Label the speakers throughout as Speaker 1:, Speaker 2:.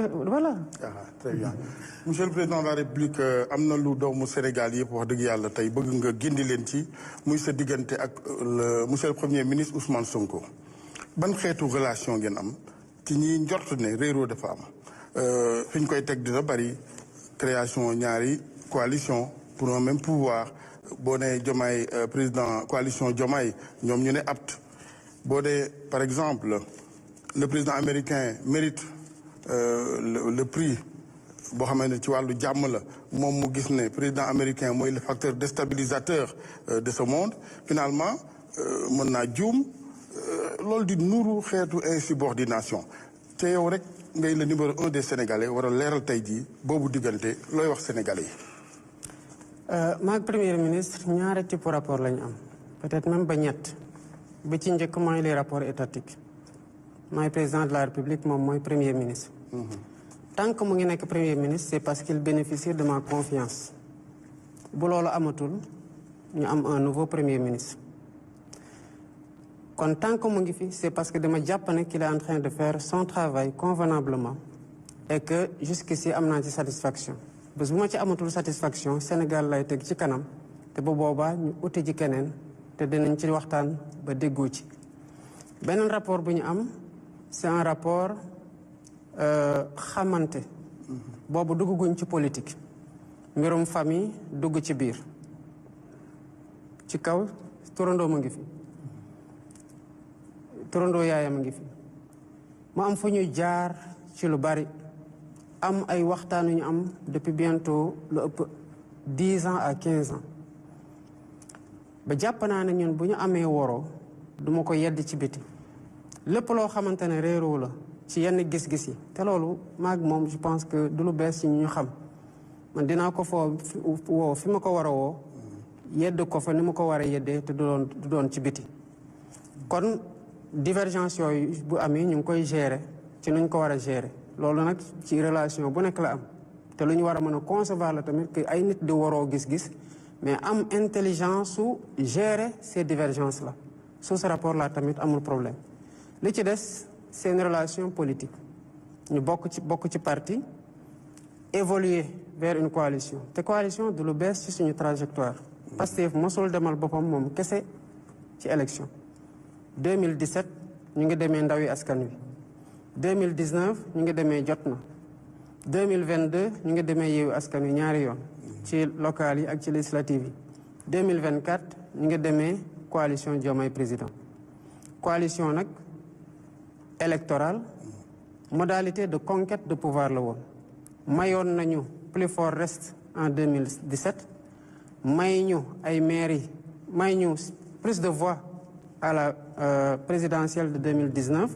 Speaker 1: voilà.
Speaker 2: Très bien monsieur le président de la république am na lu doomu Sénégal yëpp wax dëgg yàlla tey bëgg nga gindi leen ci muy sa diggante ak monsieur le premier ministre Ousmane Sonko ban xeetu relation ngeen am ci ñi njort ne réeroo dafa am fi ñu koy teg dina bari création ñaari coalition pour un même pouvoir boo nee Diomaye président coalition Diomaye ñoom ñu ne apte boo dee par exemple le président américain mérite le prix boo xamante ne ci wàllu jàmm la moom mu gis ne président américain mooy le facteur déstabilisateur de ce monde finalement mën naa juum loolu di nuru xeetu insubordination te yow rek ngay le numéro 1 des sénégalais war a leeral tey jii boobu diggante looy wax sénégalais yi.
Speaker 1: maag premier ministre ñaari type rapport la ñu am peut-être même ba ñett bi ci njëkk mooy les rapports étatiques mooy président de la république moom mooy premier ministre. Tant que mu ngi nekk premier ministre c'est parce qu'il bénéficie de ma confiance bu loolu amatul ñu am un nouveau premier ministre kon tant que mu ngi fi c'est parce que dama jàpp ne qu'il est en train de faire son travail convenablement et que jusqu'ici am naa ci satisfaction bés bu ma ci amatul satisfaction Sénégal lay teg ci kanam te bu boobaa ñu uti ji keneen te dinañ ci waxtaan ba déggoo ci beneen rapport bu ñu am c'est un rapport xamante boobu dugguñ ci politique mbirum famille dugg ci biir ci kaw turandoo mu ngi fi turandoo yaayam a ngi fi mu am fu ñuy jaar ci lu bari am ay waxtaan yu ñu am depuis bientôt lu ëpp 10 ans à 15 ans ba jàpp naa ne ñun bu ñu amee woroo duma ko yedd ci biti lépp loo xamante ne réeroo la ci yenn gis-gis yi te loolu maag moom je pense que du lu bees ci ñu xam man dinaa ko woo fi ma ko war a woo yedd ko fa ni ma ko war a yeddee te du doon ci biti kon divergence yooyu bu amee ñu ngi koy gérer ci nuñ ko war a gérer loolu nag ci relation bu nekk la am te lu ñu war a mën a concevoir la tamit que ay nit di waroo gis-gis mais am intelligence su gérer ces divergences là sous ce rapport là tamit amul problème li ci des c'est une relation politique ñu bokk ci parti évoluer vers une coalition te coalition du lu bees ci suñu trajectoire Pastef mosul demal boppam moom kese ci élection 2017 ñu ngi demee ndawi askan wi 2019 ñu ngi demee jot na 2022 ñu ngi demee yeewu askan wi ñaari yoon ci locales yi ak ci législatives yi 2024 ñu ngi demee coalition Diomaye président coalition nag électorale modalité de conquête de pouvoir la woon mayoon nañu plus fort reste en 2017 may ñu ay mairie may ñu plus de voix à la présidentielle de 2019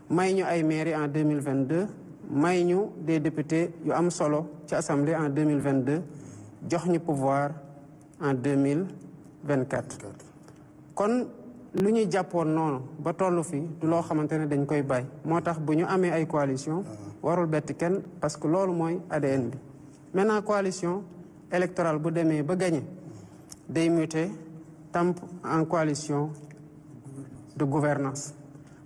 Speaker 1: may ñu ay mairie en 2022 may ñu des députés yu am solo ci assemblée en 2022 jox ñu pouvoir en 2024 kon lu ñuy jàppoon noonu ba tollu fi du loo xamante ne dañ koy bàyyi moo tax bu ñu amee ay coalition warul bett kenn parce que loolu mooy ADN bi maintenant coalition électorale bu demee ba gagné day muter tamp en coalition de gouvernance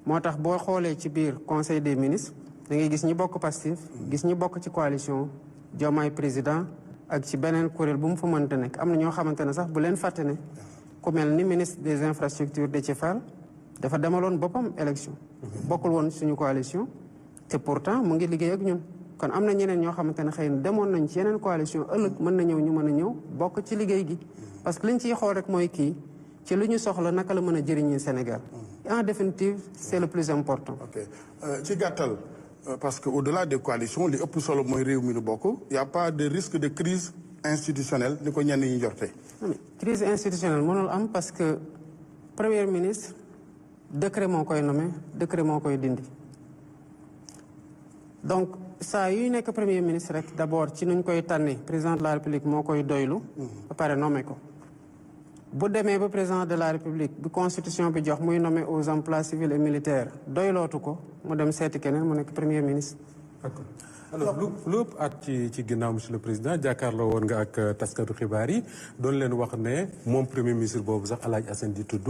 Speaker 1: moo tax boo xoolee ci biir conseil des ministres da ngay gis ñi bokk Pastef gis ñi bokk ci coalition Diomaye président ak ci beneen kuréel bu mu fa mënta nekk am na ñoo xamante ne sax bu leen fàtte ne ku mel ni ministre des infrastructures Déthié Fall dafa demaloon boppam élection bokkul woon suñu coalition te pourtant mu ngi liggéey ak ñun kon am na ñeneen ñoo xamante ne xëy na demoon nañ ci yeneen coalition ëllëg mën na ñëw ñu mën a ñëw bokk ci liggéey gi parce que liñ ciy xool rek mooy kii ci lu ñu soxla naka la mën a jëriñee Sénégal en définitive c'est le plus important.
Speaker 2: ok ci gàttal parce que au-delà des coalitions li ëpp solo mooy réew mi nu bokk y a pas de risque de crise institutionnelle ni ko ñenn ñi jorte.
Speaker 1: crise institutionnelle mënul am parce que premier ministre décret moo koy nommé décret moo koy dindi donc saa yuy nekk premier ministre rek d'abord ci nuñ koy tànnee président de la république moo koy doylu ba pare nommé ko bu demee ba président de la république bi constitution bi jox muy nommé aux emplois civils et militaires doylootu ko mu dem seeti keneen mu nekk premier ministre
Speaker 3: d'accord alors lu ëpp at ci ginnaaw monsieur le président jàkkaarloo woon nga ak taskatu xibaar yi doon leen wax ne moom premier ministre boobu sax El Hadj Assane di tudd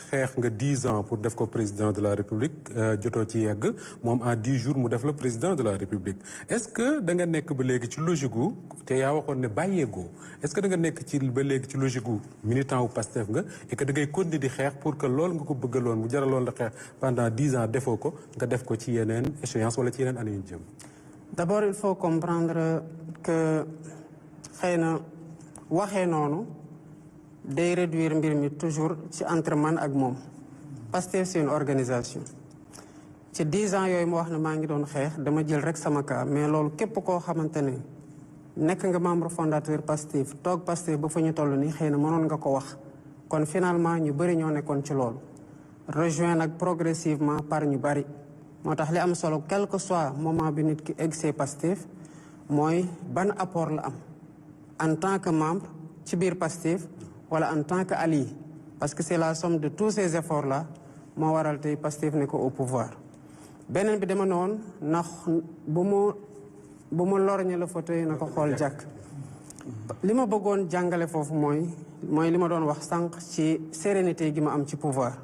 Speaker 3: xeex nga 10 ans pour def ko président de la république jotoo ci yegg moom en 10 jours mu def la président de la république est-ce que da nga nekk ba léegi ci logique gu te yaa waxoon ne bàyyeegoo est-ce que da nga nekk ci ba léegi ci logique gu militant wu Pastef nga et que da ngay continuer di xeex pour que loolu nga ko bëggaloon mu jaraloon la xeex pendant 10 ans defoo ko nga def ko ci yeneen échéance wala ci yeneen année yu jëm.
Speaker 1: D'abord il faut comprendre que xëy na waxee noonu day réduire mbir mi toujours ci entre man ak moom Pastef c'est une organisation ci 10 ans yooyu ma wax ne maa ngi doon xeex dama jël rek sama cas mais loolu képp koo xamante ne nekk nga membre fondateur Pastef toog Pastef ba fa ñu toll nii xëy na mënoon nga ko wax kon finalement ñu bëri ñoo nekkoon ci loolu rejoint nag progressivement par ñu bëri moo tax li am solo quel que soit moment bi nit ki egg Pastef mooy ban apport la am en tant que membre ci biir Pastef wala en tant que allié parce que c'est la somme de tous ces efforts là moo waral tey Pastef ne ko au pouvoir beneen bi dama noonu ndax bu mu lorñe la fauteuil na ko xool jàkk li ma bëggoon jàngale foofu mooy li ma doon wax sànq ci sérénité gi ma am ci pouvoir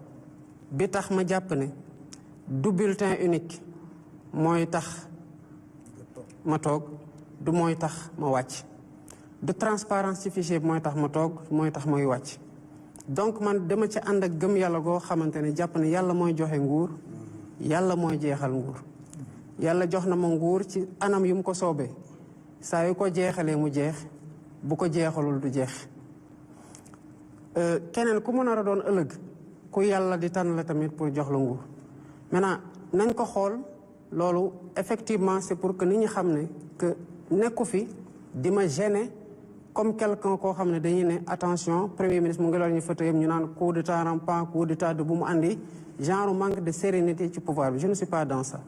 Speaker 1: bi tax ma jàpp ne du bulletin unique mooy tax ma toog du mooy tax ma wàcc du transparence ci fichier bi mooy tax ma toog mooy tax may wàcc donc man dama ci ànd ak gëm yàlla goo xamante ne jàpp ne yàlla mooy joxe nguur yàlla mooy jeexal nguur yàlla jox na ma nguur ci anam yu mu ko soobee saa yu ko jeexalee mu jeex bu ko jeexalul du jeex keneen ku mu nar a doon ëllëg ku yàlla di tànn la tamit pour jox la nguur maintenant nañ ko xool loolu effectivement c'est pour que nit ñi xam ne que nekku fi di ma gêner comme quelqu'un koo xam ne dañuy ne attention premier ministre mu ngi loolu ñu fauteuil ñu naan coup d'état rampant coup d'état de bu mu andi genre manque de sérénité ci pouvoir bi je ne suis pas dans ça